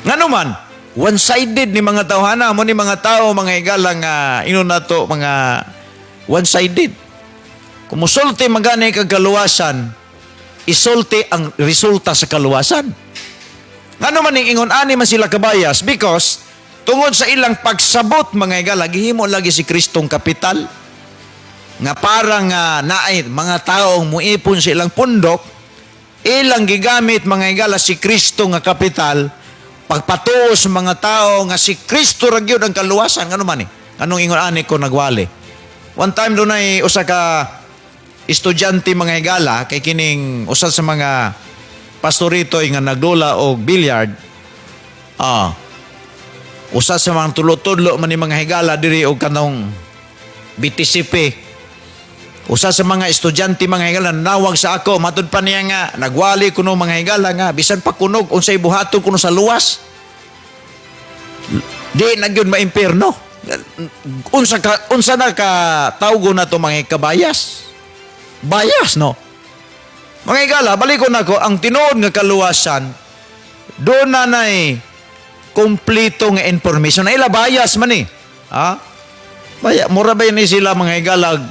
D: Nganuman, one-sided ni mga tawhana mo ni mga tao mga higala nga inon nato mga one-sided. Kumusulti magani kag kaluwasan, isulti ang resulta sa kaluwasan. Ngano man ning ingon ani man sila kabayas because tungod sa ilang pagsabot mga higala gihimo lagi si Kristong kapital. nga parang naay mga taong muipon sa ilang pundok, ilang gigamit mga higala si Kristo nga kapital, pagpatuo sa mga tao nga si Kristo ra gyud ang kaluwasan. Ano man anong ingon ani ko nagwali. One time doon ay usa ka estudyante mga higala kay kining usa sa mga pastorito nga nagdula og billiard. Usa sa mga tulo-tudlo man ni mga higala diri og kanong BTCP. Usa sa mga estudyante mga higala nawag sa ako, matud pa niya nga nagwali kuno mga higala nga bisan pa kunog unsay buhaton kuno sa luwas. Di na gyud maimpierno. Unsa na ka tawgo na to mga kabayas? Bayas no. Mga higala, balikon nako ang tinuod nga kaluwasan do na nay kompleto nga information na ila bias man ni. Mura ba ni sila mga higalag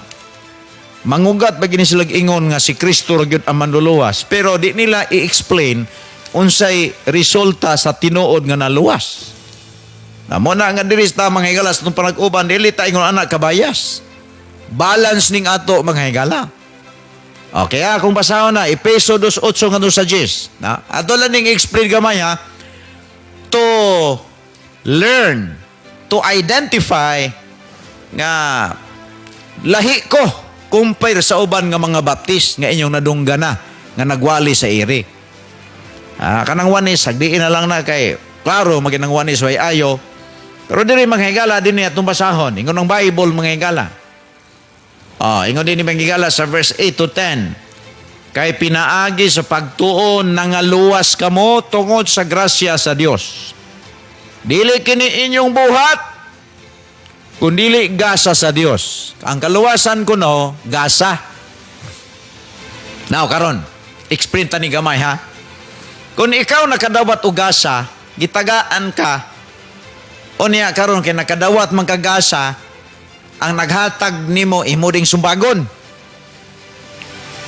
D: mangugat ba gini sila ingon nga si Kristo ra gyud ang manluluwas, pero di nila i-explain unsay resulta sa tinuod nga naluwas. Mo na nga diri sa mga higala sa panag-uban dili ta ingon anak kabayas. Balance ning ato mga higala. Okay, kung basahon na Efeso 2:8 nga sa 10. Ato lang ning explain gamay to learn, to identify nga lahi ko compare sa uban nga mga baptist nga inyong nadunggana nga nagwali sa iri. Kanang wanis, sagdiin na lang na kay klaro maginang wanis way ayo. Pero diri mga higala din atong basahon. Ingon ng Bible mga higala. Ingon din ni mga higala sa verse 8 to 10. Kay pinaagi sa pagtuon nangaluwas kamo tungod sa grasya sa Dios. Dili kini inyong buhat, kundili gasa sa Dios. Ang kaluwasan ko no, gasa. Now karon, explain ta ni gamay ha. Kung ikaw nakadawat og gasa, gitagaan ka o niya karon kay nakadawat man ka gasa, ang naghatag nimo imo ding sumbagon.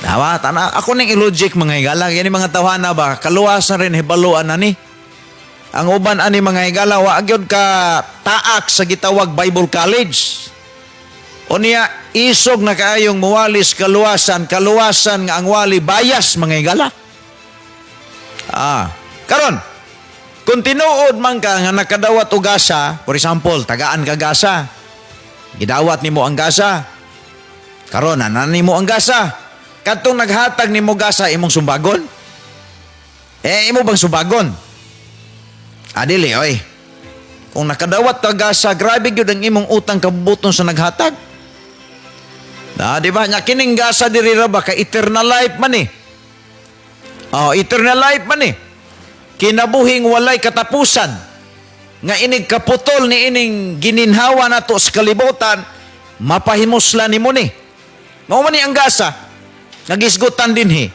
D: Ako ning illogic mga higala, yani mga tawhana ba, kaluwasan rin hibaluan na ni. Ang uban ani mga higala, wa gyud ka taak sa gitawag Bible College. O niya, isog na kaayong muwalis kaluwasan nga ang wali bias mga higala. Karon, kung tinuod man ka nga nakadawat og gasa, for example, tagaan ka gasa, gidawat nimo ang gasa, karon anan nimo ang gasa, katong naghatag nimo gasa imong sumbagon? Imo bang sumbagon? Dili oy. Kung nakadawat ka gasa, grabe gyud ang imong utang kabubuton sa naghatag. Di ba? Nya kining gasa diri ra ba ka eternal life man ni. Eternal life man ni. Kinabuhing walay katapusan. Nga inig kaputol ni ining gininhawa nato sa kalibutan, mapahimuslan nimo ni. Mao man ni ang gasa. Nagisgutan din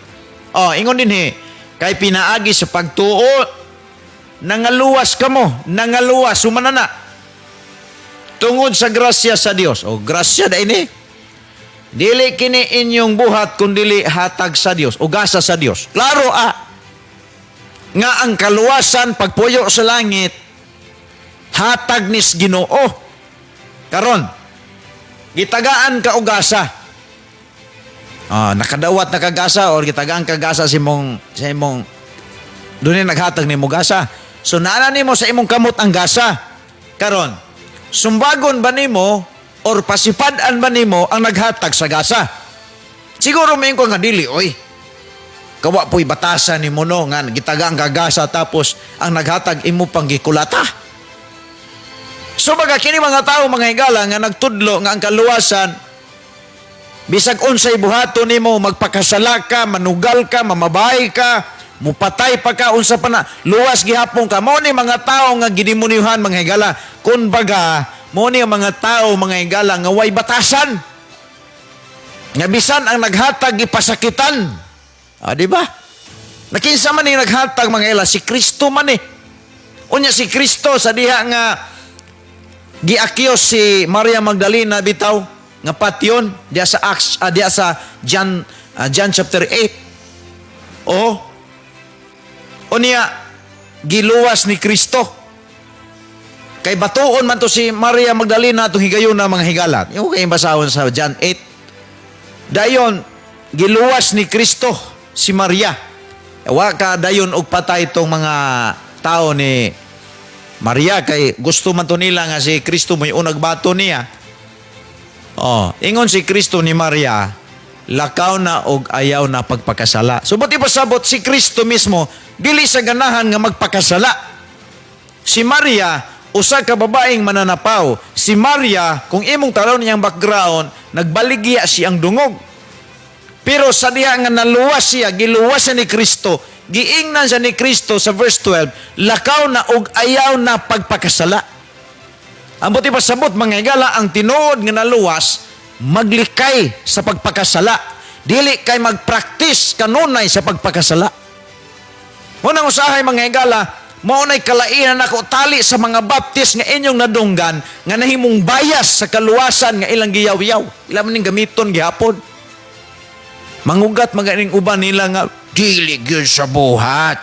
D: ingon din kay pinaagi sa pagtuo, nangaluwas kamo, nangaluwas, sumanana. Tungod sa grasya sa Dios. Grasya da ini. Dili kini inyong buhat, kundili hatag sa Dios, o gasa sa Dios. Klaro nga ang kaluwasan, pagpuyo sa langit, hatag nis Ginoo. Karon, gitagaan ka o gasa. Nakadawat na kagasa or gitagaan kagasa sa imong doon naghatag nimo gasa. So naana nimo sa imong kamot ang gasa. Karon, sumbagon ba nimo or pasipad-an ba nimo ang naghatag sa gasa? Siguro may ko nga dili oy. Kawa po'y batasan nimo no nga gitagaan kagasa tapos ang naghatag imo pang gikulata. So baga kini mga tao mga higala nga nagtudlo nga ang kaluwasan bisag unsay buhaton nimo, magpakasala ka, manugal ka, mamabay ka, mupatay pa ka, unsa pa na, luwas gihapon ka. Mo ni mga tao nga ginimunihan mga higala. Kun baga, mo ni mga tao mga higala nga way batasan. Nga bisan ang naghatag ipasakitan. Di ba? Nakinsa man ni naghatag mga higala, si Kristo man Unya si Kristo sa diha nga giakyos si Maria Magdalena bitaw nga patyon diya sa Acts, diya sa John chapter 8. O niya giluwas ni Kristo. Kay batuon man to si Maria Magdalena atong higayon na mga higala. Yung kay basahon sa John 8 Dayon giluwas ni Kristo si Maria. Wa ka dayon og patay tong mga tao ni Maria kay gusto man to nila nga si Kristo may unag bato niya. Ingon si Kristo ni Maria, lakaw na og ayaw na pagpakasala. So buti pasabot si Kristo mismo dili sa ganahan nga magpakasala. Si Maria usa ka babaeng mananapaw. Si Maria, kung imong tanaw niyang background, nagbaligya siyang dungog. Pero sa diha nga naluwas siya, giluwasan ni Kristo, giingnan siya ni Kristo sa verse 12, lakaw na og ayaw na pagpakasala. Ang buti pasabot, mga higala, ang tinuod nga naluwas, maglikay sa pagpakasala. Dili kay magpractice kanunay sa pagpakasala. Munang usahay, mga higala, maunay kalainan ako tali sa mga baptist nga inyong nadunggan nga nahimong bayas sa kaluwasan nga ilang giyaw-yaw. Ilang maning gamiton gihapon. Mangugat maganing uban nila nga dili gyud sa buhat.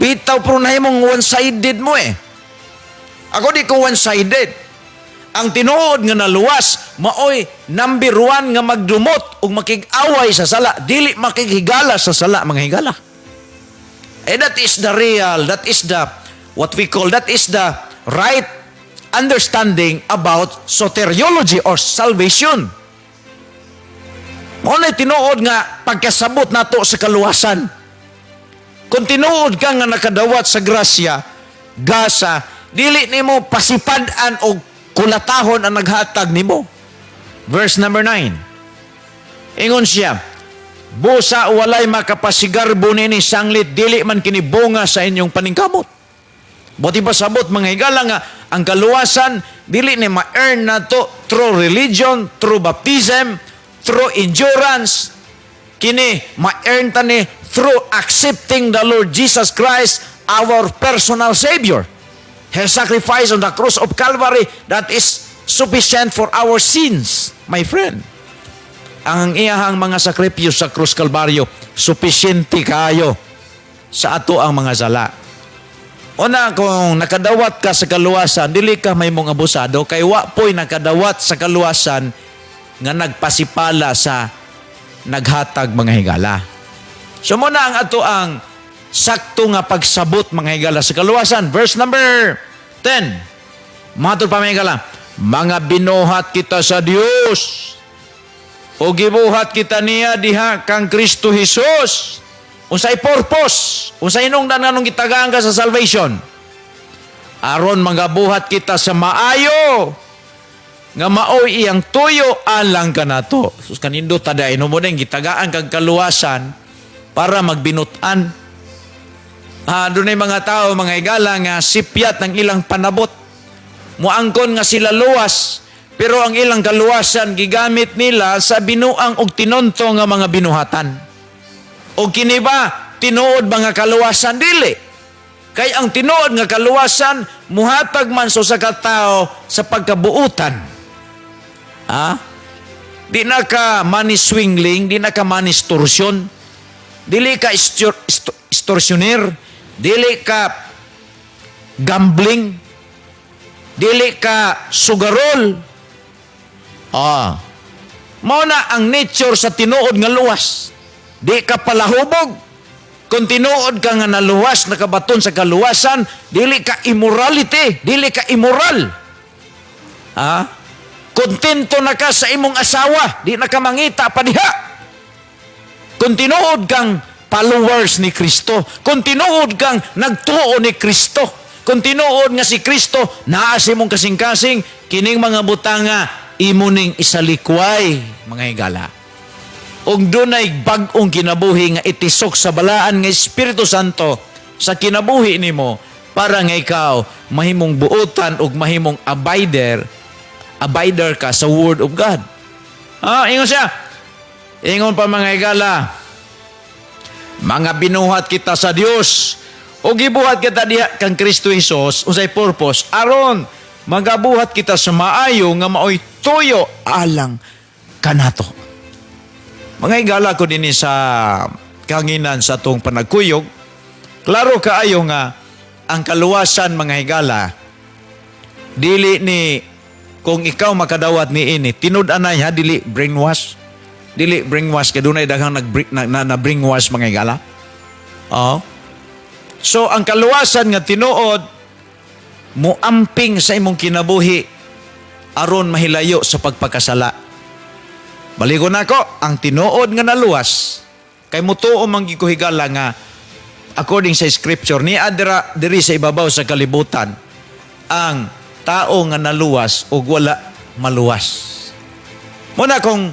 D: Bitaw pero nahimong one-sided mo eh. Ako di ko one-sided. Ang tinuod nga naluwas, maoy number 1 nga magdumot ug makig-away sa sala, dili makighigala sa sala, mga higala. That is the real, that is the, what we call, that is the right understanding about soteriology or salvation. Maunay tinuod nga pagkasabot nato sa kaluwasan. Kung tinuod ka nga nakadawat sa grasya, gasa, dili nimo pasipad-an o kulatahon ang naghatag nimo. Verse number 9. Ingon siya, busa walay makapasigarbo nini sanglit, dili man kinibunga sa inyong paningkamot. Buti pa sabot, mga higala nga, ang kaluwasan, dili ni ma-earn na to through religion, through baptism, through endurance. Kini, ma-earn ta ni through accepting the Lord Jesus Christ, our personal Savior. His sacrifice on the cross of Calvary, that is sufficient for our sins, my friend. Ang iyahang mga sakripisyo sa krus Kalbaryo, supisyente kayo sa ato ang mga sala. Una, kung nakadawat ka sa kaluwasan, dili ka may mong abusado, kay wa po'y nakadawat sa kaluwasan nga nagpasipala sa naghatag, mga higala. So muna ang ato ang sakto nga pagsabot, mga higala, sa kaluwasan. Verse number 10. Matod pa, mga higala, mga binuhat kita sa Dios, o gibuhat kita niya diha kang Kristo Jesus. Unsay purpose? Unsay hinungdan nga nung gitagaan ka sa salvation? Aron magabuhat kita sa maayo, nga maoy iyang tuyo alang ka nato. Sus kanindo taday no mo ding gitagaan kag kaluwasan para magbinutan. Dunay mga tao, mga higala, nga sipyat ng ilang panabot. Muangkon nga sila luwas, pero ang ilang kaluwasan gigamit nila sa binuang og tinonto nga mga binuhatan. O kini ba tinuod mga kaluwasan? Dili. Kay ang tinuod nga kaluwasan muhatag man sa katao sa pagkabuutan. Di na ka maniswingling, di na ka manistorsion, dili ka extortioner, dili ka gambling, dili ka sugarol. Mao na ang nature sa tinuod nga luwas. Di ka palahubog. Kung tinuod ka nga naluwas, nakabaton sa kaluwasan, dili ka immorality, dili ka immoral. Kontento na ka sa imong asawa, di na ka mangita pa diha. Kung tinuod kang followers ni Kristo, kung tinuod kang nagtuo ni Kristo, kung tinuod nga si Kristo, naa sa imong kasing-kasing, kining mga butanga, imuning isalikway, mga higala. Og dunay bag-ong kinabuhi nga itisok sa balaan nga Espiritu Santo sa kinabuhi nimo para nga ikaw mahimong buotan og mahimong abider ka sa Word of God. Ingon siya. Ingon pa, mga higala, mga binuhat kita sa Dios o gibuhat kita diha kang Kristo Jesus, unsay purpose? Aron magabuhat kita sa maayo nga maoy tuyo alang kanato. Mga higala ko din sa kanginan sa tong panagkuyog, klaro kaayo nga ang kaluwasan, mga higala, dili ni kung ikaw makadawat ni ini, tinud-anay ha, dili brainwash. Dili brainwash kay dunay daghang na brainwash mga higala. Oh. So ang kaluwasan nga tinuod muamping sa imong kinabuhi aron mahilayo sa pagpakasala. Baligon nako, ang tinuod nga naluwas kay mutuo man gyud ko higala nga according sa scripture ni adra diri sa ibabaw sa kalibutan ang tao nga naluwas ug wala maluwas. Muna kung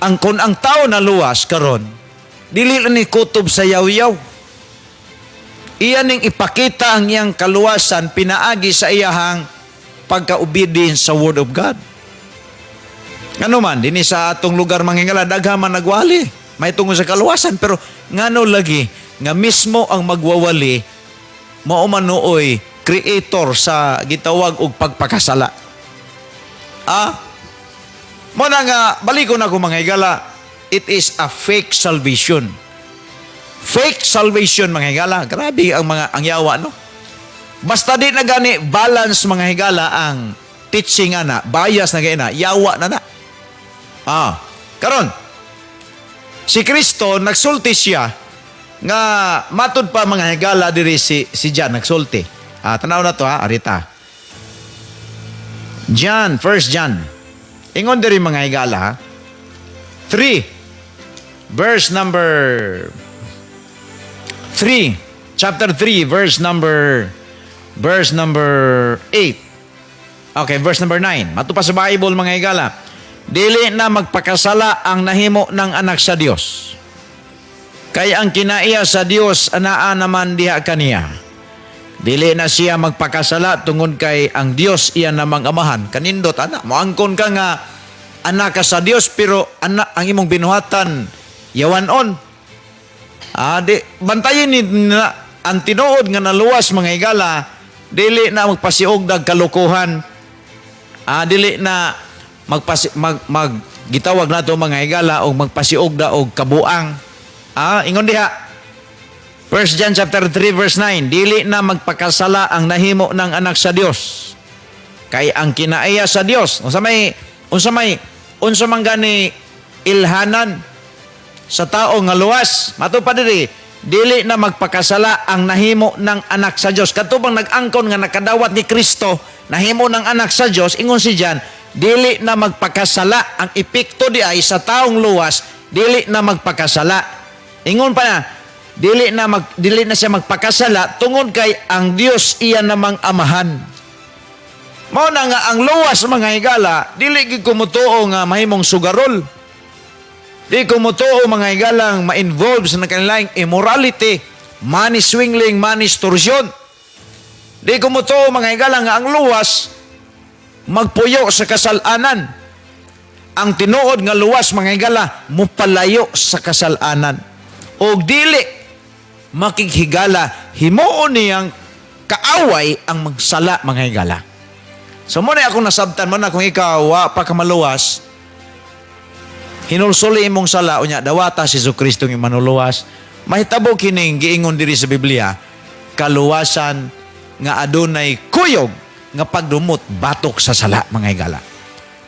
D: ang tao naluwas karon dili ni kutob sa yaw-yaw. Iyan ning ipakita ang iyang kaluwasan pinaagi sa iyahang pagka-obedience sa Word of God. Ngano man, dinhi sa atong lugar manghingala, daghan man nagwali. May tungod sa kaluwasan, pero ngano lagi, nga mismo ang magwawali, mao man nooy creator sa gitawag og pagpakasala. Muna nga, balikon ako mga higala, it is a fake salvation. Fake salvation mga higala. Grabe ang yawa, no? Basta di na gani balance mga higala ang teaching ana, bias na gana, yawa na na. Karon, si Kristo nagsulti siya nga matud pa mga higala diri si John nagsulti. Tanaw na to arita. John, 1 John. Ingon diri mga higala 3 verse number 3, chapter 3 verse number 8. Okay, verse number 9. Mato pa sa Bible mga higala. Dili na magpakasala ang nahimo ng anak sa Dios. Kaya ang kinaiya sa Dios anaa naman diha kaniya. Dili na siya magpakasala tungod kay ang Dios iya namang amahan. Kanindot anak, moangkon ka nga anak ka sa Dios pero anak ang imong binuhatan yawanon. Bantayin ni na ang tinuod nga naluwas mga higala, dili na magpasiog dag kalukuhan. Dili na gitawag nato mga higala og magpasiog da og kabuang. Ingon diha 1 John chapter 3 verse 9, dili na magpakasala ang nahimo ng anak sa Dios. Kay ang kinaiya sa Dios, unsa man gani ilhanan sa tao nga luwas, matupad diri, dili na magpakasala ang nahimo ng anak sa Dios. Katubang nag-angkon nga nakadawat ni Kristo, nahimo ng anak sa Dios, ingon si John, dili na magpakasala. Ang epekto di ay sa taong luwas, dili na magpakasala. Ingon pa na, dili na siya magpakasala tungod kay ang Dios iya namang amahan. Mao na nga ang luwas mga higala, dili gid kumutuo nga mahimong sugarol. Di kumutuo mga higalang ma-involve sa kanilang immorality, money swingling, money extortion. Di kumutuo mga higalang nga ang luwas magpuyo sa kasalanan. Ang tinuod nga luwas mga higala mupalayo sa kasalanan. O dili makighigala himuon niyang kaaway ang magsala mga higala. So muna akong nasabtan mo na kung ikaw pa ka maluwas, hinulsuli imong sala unya dawata si Jesucristo ng manuluwas. Mahitabo kining giingon diri sa Biblia, kaluwasan nga adunay kuyog nga pagdumot batok sa sala mga higala.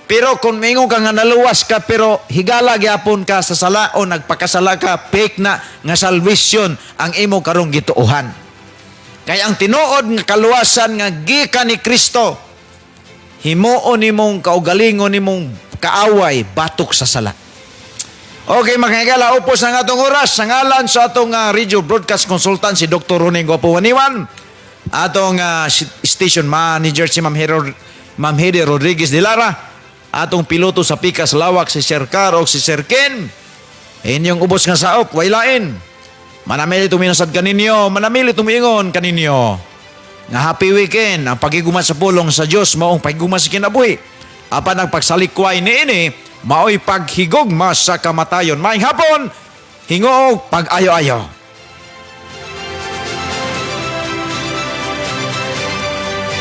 D: Pero kung mingon ka nga naluwas ka pero higala gyapon ka sa sala o nagpakasala ka, fake na nga salvation ang imo karong gituohan. Kaya ang tinuod nga kaluwasan nga gikan ni Kristo, himuon nimong kaugalingon nimong kaaway batok sa sala. Okay mga higala, upos ang atong oras sa ngalan sa atong radio broadcast consultant si Dr. Roneng Guapuaniwan, atong station manager si Ma'am Hedy Rodriguez de Lara, atong piloto sa Pikas Lawak si Sir Car o si Sir Ken. Inyong ubos nga saop, waylain. Manamili tuminasad kaninyo, manamili tumingon kaninyo. Nga happy weekend, ang pagiguman sa pulong sa Diyos, maong pagiguman sa kinabuhi. Apan ang pagsalikway ni ini, mao'y paghigugma sa kamatayon. Maing hapon, hingoog pag-ayo-ayo.